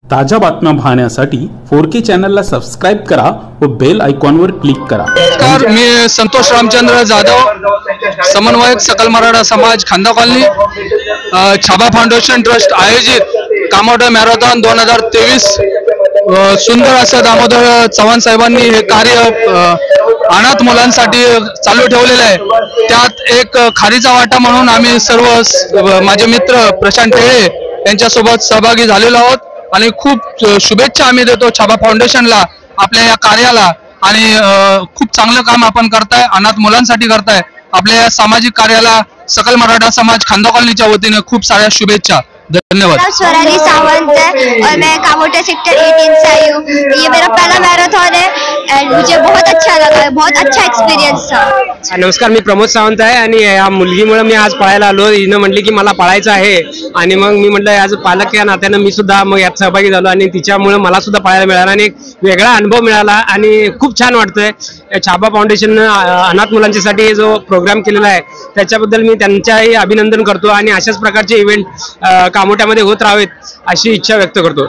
ताज्या बातम्या पाहण्यासाठी 4K चॅनलला सबस्क्राइब करा व बेल आयकॉनवर क्लिक करा। नमस्कार, मी संतोष रामचंद्र जाधव, समन्वयक सकल मराठा समाज खांदा कॉलनी, छाबा फाउंडेशन ट्रस्ट आयोजित कामोठा मॅरेथॉन 2023 सुंदर असं दामोदर चव्हाण साहेबांनी हे कार्य अनाथ मुलांसाठी चालू ठेवलेलं आहे। त्यात एक खारीचा वाटा म्हणून आम्ही सर्व माझे मित्र प्रशांत टेळे यांच्यासोबत सहभागी झालेलो आहोत आणि खूप शुभेच्छा आम्ही देतो छाबा फाउंडेशनला, आपल्या या कार्याला। आणि खूप चांगलं काम आपण करताय, अनाथ मुलांसाठी करताय। आपल्या या सामाजिक कार्याला सकल मराठा समाज खांदा कॉलनीच्या वतीने खूप साऱ्या शुभेच्छा। धन्यवाद। स्वराली सावंत है और मैं कामोटा सेक्टर 18 से आई हूँ। ये मेरा पहला मैराथन है एंड मुझे बहुत अच्छा लगा, बहुत अच्छा एक्सपीरियंस था। नमस्कार, मी प्रमोद सावंत आहे आणि या मुलगीमुळे मी आज पळायला आलो। हिनं म्हटली की मला पळायचं आहे आणि मग मी म्हटलं आज पालक या नात्यानं मी सुद्धा मग यात सहभागी झालो आणि तिच्यामुळे मला सुद्धा पळायला मिळाला आणि एक वेगळा अनुभव मिळाला आणि खूप छान वाटतंय। छाबा फाउंडेशननं अनाथ मुलांच्यासाठी जो प्रोग्राम केलेला आहे त्याच्याबद्दल मी त्यांच्याही अभिनंदन करतो आणि अशाच प्रकारचे इव्हेंट कामोट्यामध्ये होत राहावेत अशी इच्छा व्यक्त करतो।